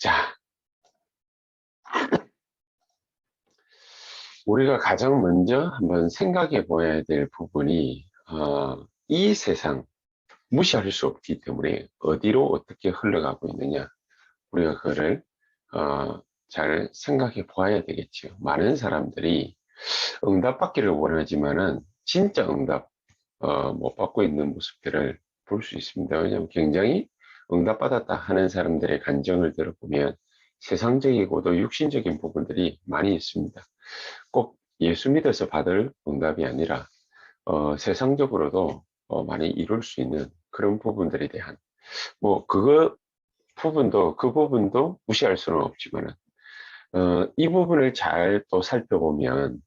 자, 우리가 가장 먼저 한번 생각해 봐야 될 부분이, 이 세상 무시할 수 없기 때문에 어디로 어떻게 흘러가고 있느냐. 우리가 그거를, 잘 생각해 봐야 되겠죠. 많은 사람들이 응답받기를 원하지만은 진짜 응답, 못 받고 있는 모습들을 볼 수 있습니다. 왜냐하면 굉장히 응답받았다 하는 사람들의 간증을 들어보면 세상적이고도 육신적인 부분들이 많이 있습니다. 꼭 예수 믿어서 받을 응답이 아니라 세상적으로도 많이 이룰 수 있는 그런 부분들에 대한 그거 부분도 그 부분도 무시할 수는 없지만 이 부분을 잘 또 살펴보면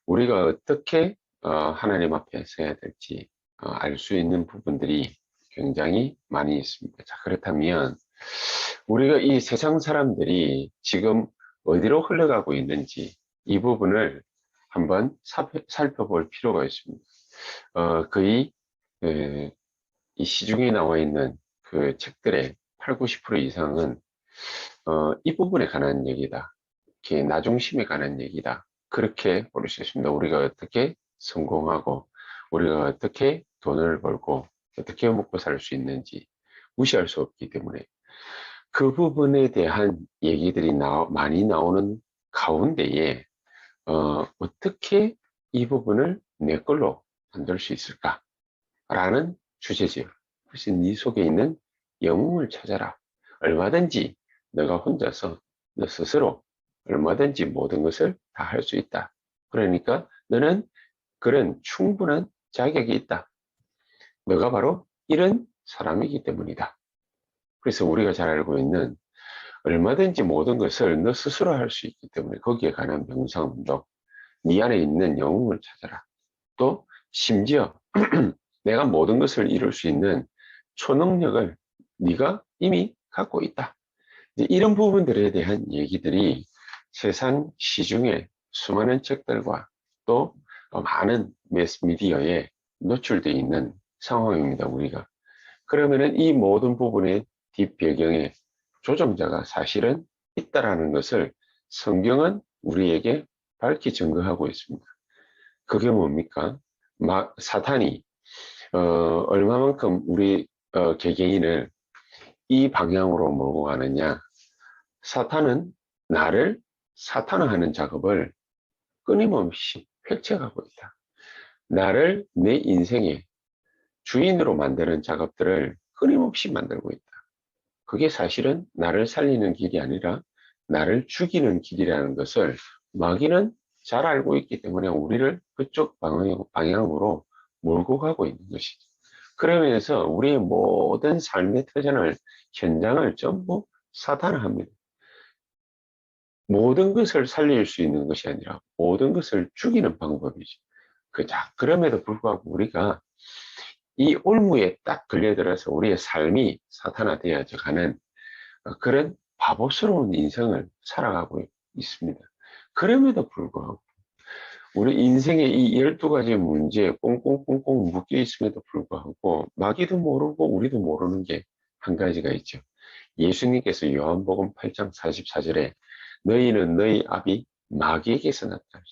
우리가 어떻게 하나님 앞에 서야 될지 알 수 있는 부분들이 굉장히 많이 있습니다. 자, 그렇다면 우리가 이 세상 사람들이 지금 어디로 흘러가고 있는지 이 부분을 한번 살펴볼 필요가 있습니다. 거의 이 시중에 나와 있는 그 책들의 8, 90% 이상은 이 부분에 관한 얘기다. 이렇게 나중심에 관한 얘기다. 그렇게 볼 수 있습니다. 우리가 어떻게 성공하고 우리가 어떻게 돈을 벌고 어떻게 먹고 살 수 있는지 무시할 수 없기 때문에 그 부분에 대한 얘기들이 많이 나오는 가운데에 어떻게 이 부분을 내 걸로 만들 수 있을까? 라는 주제지요. 그래서 네 속에 있는 영웅을 찾아라. 얼마든지 너가 혼자서 너 스스로 얼마든지 모든 것을 다 할 수 있다. 그러니까 너는 그런 충분한 자격이 있다. 너가 바로 이런 사람이기 때문이다. 그래서 우리가 잘 알고 있는 얼마든지 모든 것을 너 스스로 할 수 있기 때문에 거기에 관한 명상운동, 네 안에 있는 영웅을 찾아라. 또 심지어 내가 모든 것을 이룰 수 있는 초능력을 네가 이미 갖고 있다. 이제 이런 부분들에 대한 얘기들이 세상 시중에 수많은 책들과 또 많은 매스미디어에 노출되어 있는 상황입니다, 우리가. 그러면은 이 모든 부분의 뒷배경에 조정자가 사실은 있다라는 것을 성경은 우리에게 밝히 증거하고 있습니다. 그게 뭡니까? 사탄이 얼마만큼 우리 개개인을 이 방향으로 몰고 가느냐. 사탄은 나를 사탄화하는 작업을 끊임없이 펼쳐가고 있다. 나를 내 인생의 주인으로 만드는 작업들을 끊임없이 만들고 있다. 그게 사실은 나를 살리는 길이 아니라 나를 죽이는 길이라는 것을 마귀는 잘 알고 있기 때문에 우리를 그쪽 방향으로 몰고 가고 있는 것이죠. 그러면서 우리의 모든 삶의 터전을, 현장을 전부 사탄화합니다. 모든 것을 살릴 수 있는 것이 아니라 모든 것을 죽이는 방법이죠. 그럼에도 불구하고 우리가 이 올무에 딱 걸려들어서 우리의 삶이 사탄화되어져 가는 그런 바보스러운 인생을 살아가고 있습니다. 그럼에도 불구하고 우리 인생의 이 12가지 문제에 꽁꽁꽁꽁 묶여 있음에도 불구하고 마귀도 모르고 우리도 모르는 게 한 가지가 있죠. 예수님께서 요한복음 8장 44절에 너희는 너희 아비 마귀에게서 났다.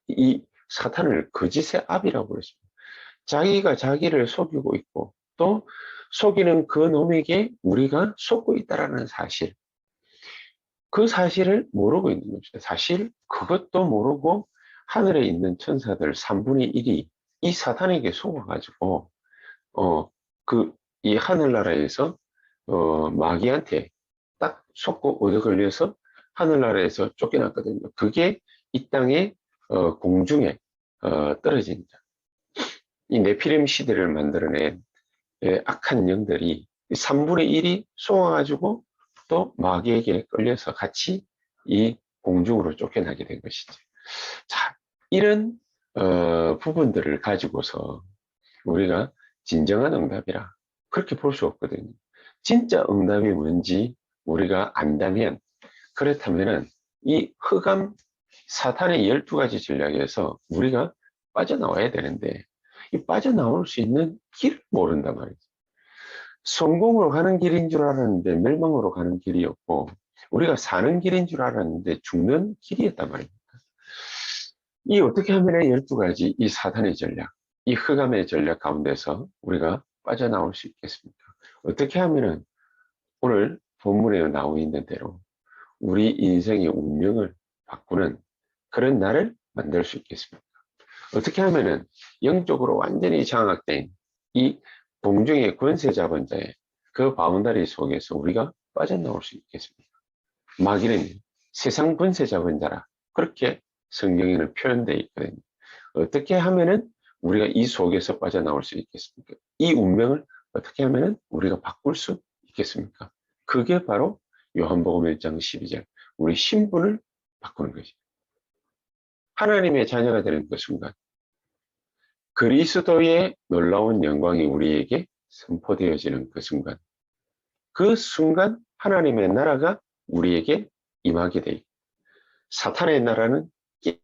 이 사탄을 거짓의 아비라고 그랬습니다. 자기가 자기를 속이고 있고 또 속이는 그 놈에게 우리가 속고 있다는 사실, 그 사실을 모르고 있는 겁니다. 사실 그것도 모르고 하늘에 있는 천사들 3분의 1이 이 사탄에게 속아가지고 이 하늘나라에서 마귀한테 딱 속고 얻어 걸려서 하늘나라에서 쫓겨났거든요. 그게 이 땅의 공중에 떨어집니다. 이 네피림 시대를 만들어낸 악한 영들이 3분의 1이 속아가지고 또 마귀에게 끌려서 같이 이 공중으로 쫓겨나게 된 것이죠. 자, 이런 부분들을 가지고서 우리가 진정한 응답이라 그렇게 볼 수 없거든요. 진짜 응답이 뭔지 우리가 안다면, 그렇다면은 이 흑암 사탄의 12가지 전략에서 우리가 빠져나와야 되는데 이 빠져나올 수 있는 길을 모른단 말이죠. 성공으로 가는 길인 줄 알았는데 멸망으로 가는 길이었고, 우리가 사는 길인 줄 알았는데 죽는 길이었단 말입니다. 이 어떻게 하면 12가지 이 사탄의 전략, 이 흑암의 전략 가운데서 우리가 빠져나올 수 있겠습니까? 어떻게 하면은 오늘 본문에 나오고 있는 대로 우리 인생의 운명을 바꾸는 그런 날을 만들 수 있겠습니까? 어떻게 하면은 영적으로 완전히 장악된 이 공중의 권세 잡은 자의 그 바운다리 속에서 우리가 빠져나올 수 있겠습니까? 마귀는 세상 권세 잡은 자라 그렇게 성경에는 표현되어 있거든요. 어떻게 하면은 우리가 이 속에서 빠져나올 수 있겠습니까? 이 운명을 어떻게 하면은 우리가 바꿀 수 있겠습니까? 그게 바로 요한복음 1장 12절 우리 신분을 바꾸는 것이죠. 하나님의 자녀가 되는 그 순간 그리스도의 놀라운 영광이 우리에게 선포되어지는 그 순간 하나님의 나라가 우리에게 임하게 돼 있고 사탄의 나라는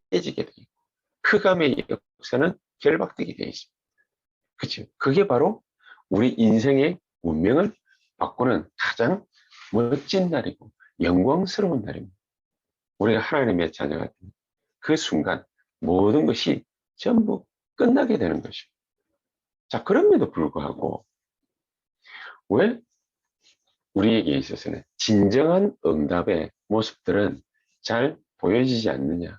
깨지게 돼 있고 흑암의 역사는 결박되게 돼 있습니다. 그렇죠? 그게 바로 우리 인생의 운명을 바꾸는 가장 멋진 날이고 영광스러운 날입니다. 우리가 하나님의 자녀가 되는 그 순간 모든 것이 전부 끝나게 되는 것입니다. 자, 그럼에도 불구하고 왜 우리에게 있어서는 진정한 응답의 모습들은 잘 보여지지 않느냐?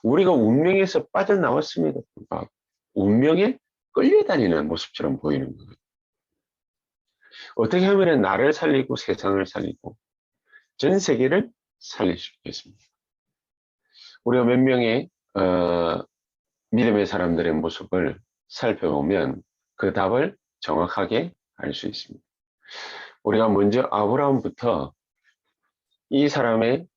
우리가 운명에서 빠져나왔음에도 불구하고 운명에 끌려다니는 모습처럼 보이는 거예요. 어떻게 하면 나를 살리고 세상을 살리고 전 세계를 살릴 수 있겠습니까? 우리가 몇 명의 믿음의 사람들의 모습을 살펴보면 그 답을 정확하게 알 수 있습니다. 우리가 먼저 아브라함부터 이 사람의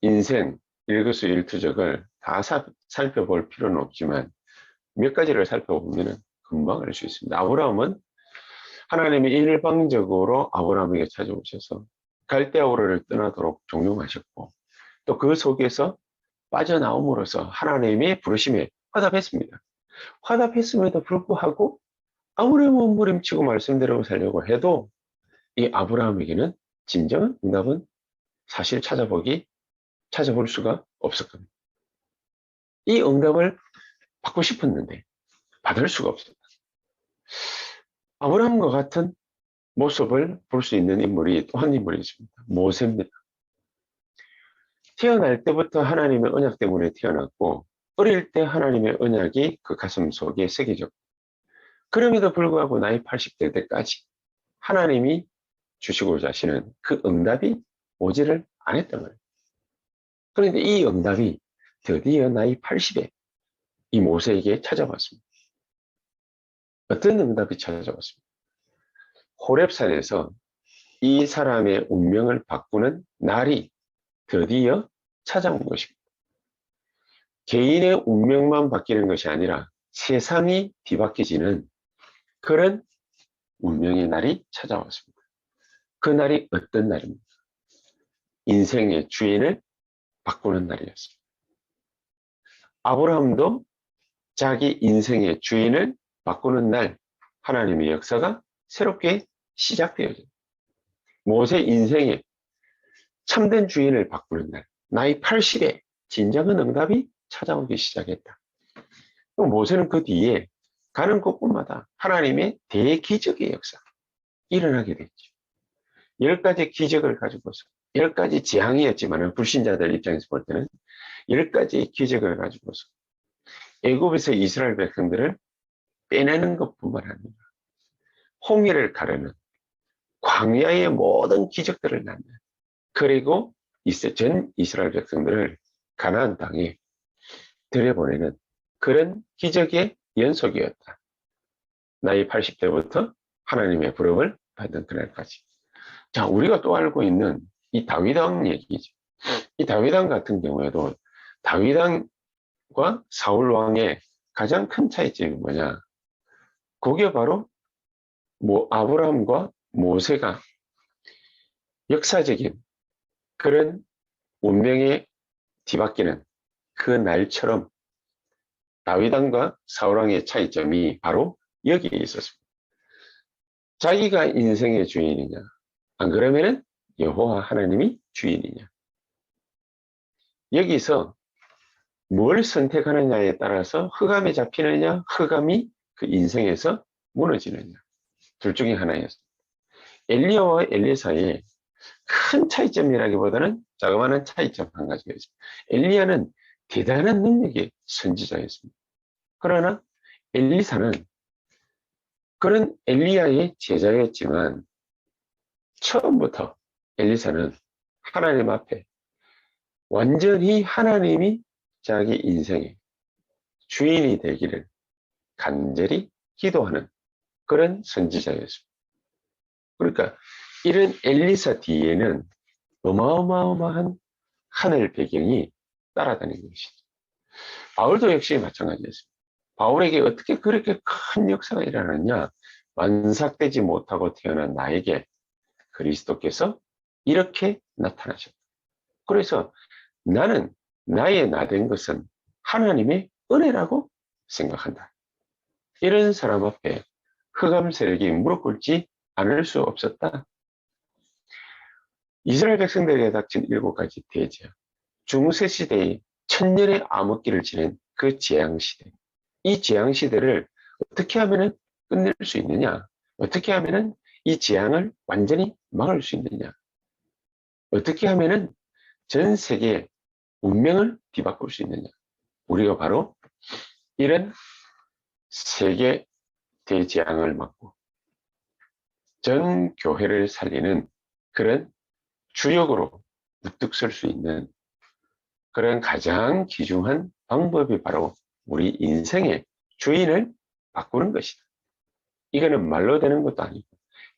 인생 일거수일투족을 다 살펴볼 필요는 없지만 몇 가지를 살펴보면 금방 알 수 있습니다. 아브라함은 하나님이 일방적으로 아브라함에게 찾아오셔서 갈대아우르를 떠나도록 종용하셨고 또 그 속에서 빠져나옴으로써 하나님의 부르심에 화답했습니다. 화답했음에도 불구하고 아무리 몸부림치고 말씀대로 살려고 해도 이 아브라함에게는 진정한 응답은 사실 찾아볼 수가 없었거든요. 이 응답을 받고 싶었는데 받을 수가 없습니다. 아브라함과 같은 모습을 볼 수 있는 인물이 또 한 인물이 있습니다. 모세입니다. 태어날 때부터 하나님의 언약 때문에 태어났고 어릴 때 하나님의 언약이 그 가슴 속에 새겨졌고 그럼에도 불구하고 나이 80대 때까지 하나님이 주시고자 하시는 그 응답이 오지를 않았단 말이에요. 그런데 이 응답이 드디어 나이 80에 이 모세에게 찾아왔습니다. 어떤 응답이 찾아왔습니다. 호렙산에서 이 사람의 운명을 바꾸는 날이 드디어 찾아온 것입니다. 개인의 운명만 바뀌는 것이 아니라 세상이 뒤바뀌지는 그런 운명의 날이 찾아왔습니다. 그 날이 어떤 날입니까? 인생의 주인을 바꾸는 날이었습니다. 아브라함도 자기 인생의 주인을 바꾸는 날 하나님의 역사가 새롭게 시작되어집니다. 모세 인생의 참된 주인을 바꾸는 날 나이 80에 진정한 응답이 찾아오기 시작했다. 모세는 그 뒤에 가는 곳곳마다 하나님의 대기적의 역사가 일어나게 됐죠. 10가지 기적을 가지고서 10가지 재앙이었지만 불신자들 입장에서 볼 때는 10가지 기적을 가지고서 애굽에서 이스라엘 백성들을 빼내는 것뿐만 아니라 홍해를 가르는 광야의 모든 기적들을 낳는 그리고 전 이스라엘 백성들을 가나안 땅에 들여보내는 그런 기적의 연속이었다. 나이 80대부터 하나님의 부름을 받은 그날까지. 자, 우리가 또 알고 있는 이 다윗왕 얘기죠. 이 다윗왕 같은 경우에도 다윗왕과 사울왕의 가장 큰 차이점이 뭐냐? 그게 바로 아브라함과 모세가 역사적인 그런 운명에 뒤바뀌는 그 날처럼 다윗왕과 사울왕의 차이점이 바로 여기에 있었습니다. 자기가 인생의 주인이냐, 안 그러면은 여호와 하나님이 주인이냐. 여기서 뭘 선택하느냐에 따라서 흑암에 잡히느냐, 흑암이 그 인생에서 무너지느냐. 둘 중에 하나였습니다. 엘리야와 엘리 사이에 큰 차이점이라기보다는 자그마한 차이점 한 가지가 있습니다. 엘리야는 대단한 능력의 선지자였습니다. 그러나 엘리사는 그런 엘리야의 제자였지만 처음부터 엘리사는 하나님 앞에 완전히 하나님이 자기 인생의 주인이 되기를 간절히 기도하는 그런 선지자였습니다. 그러니까 이런 엘리사 뒤에는 어마어마한 하늘 배경이 따라다니는 것이죠. 바울도 역시 마찬가지였습니다. 바울에게 어떻게 그렇게 큰 역사가 일어났냐? 완삭되지 못하고 태어난 나에게 그리스도께서 이렇게 나타나셨다. 그래서 나는 나의 나 된 것은 하나님의 은혜라고 생각한다. 이런 사람 앞에 흑암 세력이 무릎 꿇지 않을 수 없었다. 이스라엘 백성들에게 닥친 7가지 대지역, 중세 시대의 천년의 암흑기를 지낸 그 재앙시대, 이 재앙시대를 어떻게 하면 끝낼 수 있느냐, 어떻게 하면 이 재앙을 완전히 막을 수 있느냐, 어떻게 하면 전 세계의 운명을 뒤바꿀 수 있느냐. 우리가 바로 이런 세계 대재앙을 막고 전 교회를 살리는 그런 주역으로 우뚝 설 수 있는 그런 가장 귀중한 방법이 바로 우리 인생의 주인을 바꾸는 것이다. 이거는 말로 되는 것도 아니고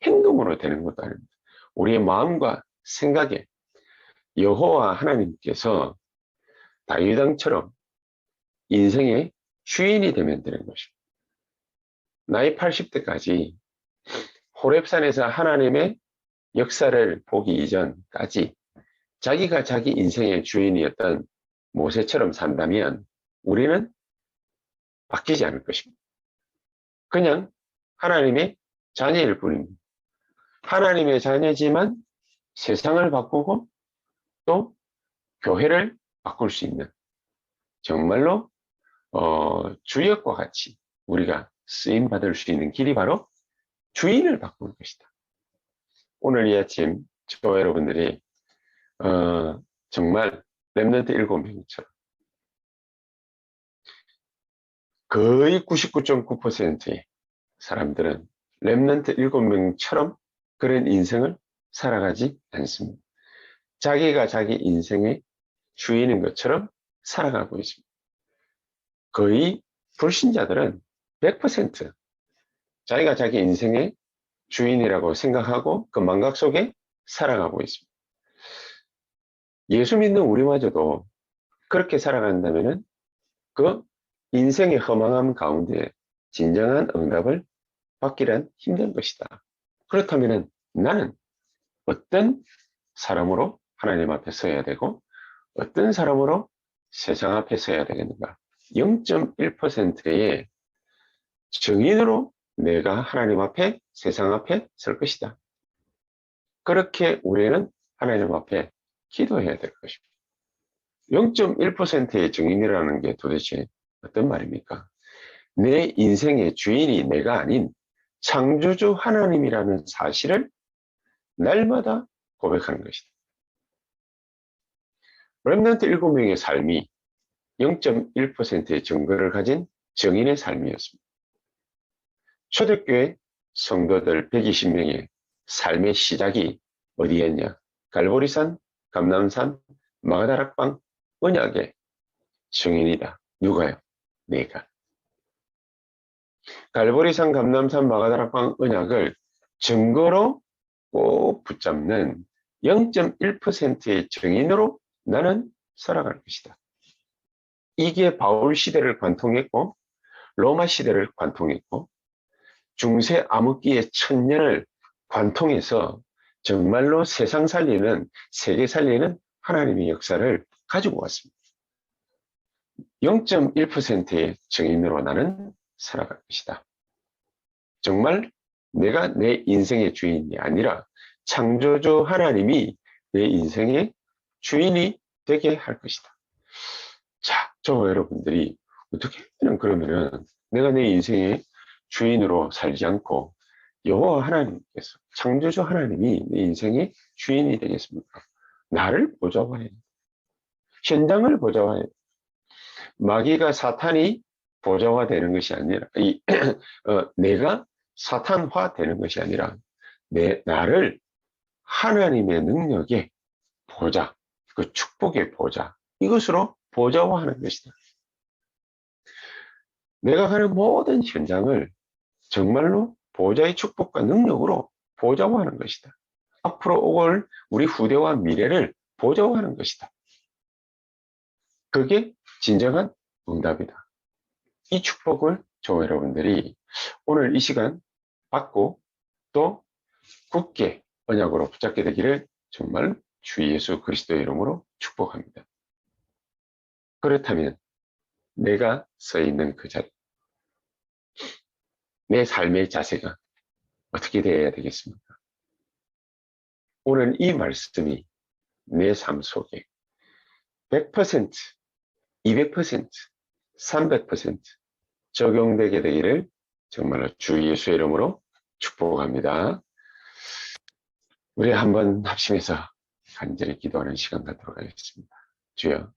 행동으로 되는 것도 아닙니다. 우리의 마음과 생각에 여호와 하나님께서 다윗 왕처럼 인생의 주인이 되면 되는 것입니다. 나이 80대까지 호렙산에서 하나님의 역사를 보기 이전까지 자기가 자기 인생의 주인이었던 모세처럼 산다면 우리는 바뀌지 않을 것입니다. 그냥 하나님의 자녀일 뿐입니다. 하나님의 자녀지만 세상을 바꾸고 또 교회를 바꿀 수 있는 정말로 주역과 같이 우리가 쓰임받을 수 있는 길이 바로 주인을 바꾸는 것이다. 오늘 이 아침 저와 여러분들이 정말 렘넌트 7명처럼 거의 99.9%의 사람들은 렘넌트 7명처럼 그런 인생을 살아가지 않습니다. 자기가 자기 인생의 주인인 것처럼 살아가고 있습니다. 거의 불신자들은 100% 자기가 자기 인생의 주인이라고 생각하고 그 망각 속에 살아가고 있습니다. 예수 믿는 우리마저도 그렇게 살아간다면 그 인생의 허망함 가운데 진정한 응답을 받기란 힘든 것이다. 그렇다면 나는 어떤 사람으로 하나님 앞에 서야 되고 어떤 사람으로 세상 앞에 서야 되겠는가? 0.1%의 증인으로 내가 하나님 앞에 세상 앞에 설 것이다. 그렇게 우리는 하나님 앞에 기도해야 될 것입니다. 0.1%의 증인이라는 게 도대체 어떤 말입니까? 내 인생의 주인이 내가 아닌 창조주 하나님이라는 사실을 날마다 고백하는 것이다. 렘넌트 7명의 삶이 0.1%의 증거를 가진 증인의 삶이었습니다. 초대교회 성도들 120명의 삶의 시작이 어디였냐? 갈보리산, 감람산, 마가다락방, 언약의 증인이다. 누가요? 내가. 갈보리산, 감람산, 마가다락방, 언약을 증거로 꼭 붙잡는 0.1%의 증인으로 나는 살아갈 것이다. 이게 바울 시대를 관통했고 로마 시대를 관통했고 중세 암흑기의 천년을 관통해서 정말로 세상 살리는 세계 살리는 하나님의 역사를 가지고 왔습니다. 0.1%의 증인으로 나는 살아갈 것이다. 정말 내가 내 인생의 주인이 아니라 창조주 하나님이 내 인생의 주인이 되게 할 것이다. 자, 저와 여러분들이 어떻게 하면 그러면은 내가 내 인생의 주인으로 살지 않고 여호와 하나님께서 창조주 하나님이 내 인생의 주인이 되겠습니까? 나를 보좌해야 돼. 현장을 보좌해야 돼. 마귀가 사탄이 보좌화 되는 것이 아니라 내가 사탄화 되는 것이 아니라 나를 하나님의 능력의 보좌, 그 축복의 보좌, 이것으로 보좌화하는 것이다. 내가 가는 모든 현장을 정말로 보좌의 축복과 능력으로 보좌화하는 것이다. 앞으로 올 우리 후대와 미래를 보좌화하는 것이다. 그게 진정한 응답이다. 이 축복을 저와 여러분들이 오늘 이 시간 받고 또 굳게 언약으로 붙잡게 되기를 정말 주 예수 그리스도의 이름으로 축복합니다. 그렇다면 내가 서 있는 그 자리, 내 삶의 자세가 어떻게 되어야 되겠습니까? 오늘 이 말씀이 내 삶 속에 100%, 200%, 300% 적용되게 되기를 정말로 주 예수의 이름으로 축복합니다. 우리 한번 합심해서 간절히 기도하는 시간 갖도록 하겠습니다. 주여,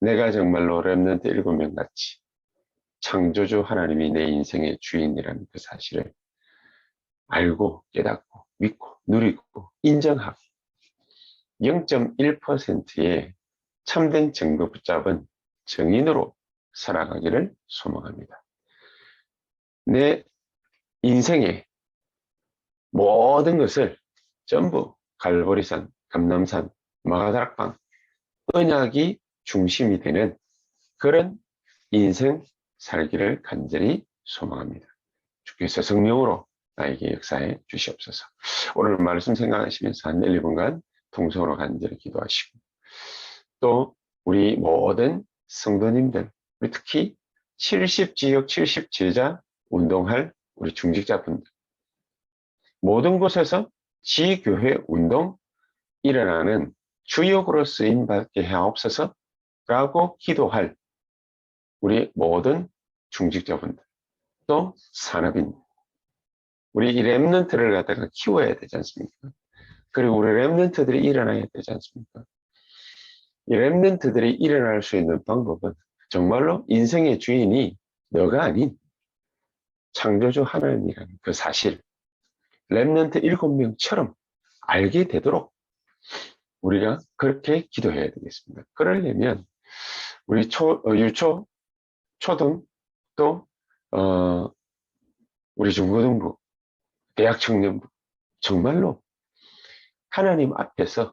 내가 정말로 렘넌트 7명 같이 창조주 하나님이 내 인생의 주인이라는 그 사실을 알고 깨닫고 믿고 누리고 인정하고 0.1%의 참된 증거 붙잡은 증인으로 살아가기를 소망합니다. 내 인생의 모든 것을 전부 갈보리산, 감람산, 마가다락방, 언약이 중심이 되는 그런 인생 살기를 간절히 소망합니다. 주께서 성령으로 나에게 역사해 주시옵소서. 오늘 말씀 생각하시면서 한 1, 2분간 통성으로 간절히 기도하시고 또 우리 모든 성도님들, 우리 특히 70지역 70제자 운동할 우리 중직자분들 모든 곳에서 지교회 운동 일어나는 주역으로 쓰임받게 하옵소서 라고 기도할 우리 모든 중직자분들 또 산업인들 우리 이 렘넌트를 갖다가 키워야 되지 않습니까? 그리고 우리 렘넌트들이 일어나야 되지 않습니까? 이 렘넌트들이 일어날 수 있는 방법은 정말로 인생의 주인이 너가 아닌 창조주 하나님이라는 그 사실 렘넌트 7명처럼 알게 되도록 우리가 그렇게 기도해야 되겠습니다. 그러려면 우리 유초, 초등 또 우리 중고등부, 대학 청년부 정말로 하나님 앞에서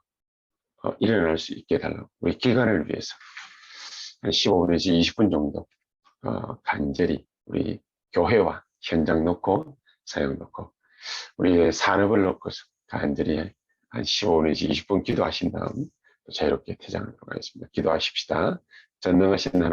일어날 수 있게 해달라고 우리 기간을 위해서 한 15분 내지 20분 정도 간절히 우리 교회와 현장 놓고 사역 놓고 우리 산업을 놓고서 간절히 한 15분 내지 20분 기도하신 다음 자유롭게 퇴장하도록 하겠습니다. 기도하십시다. 전능하신 하나님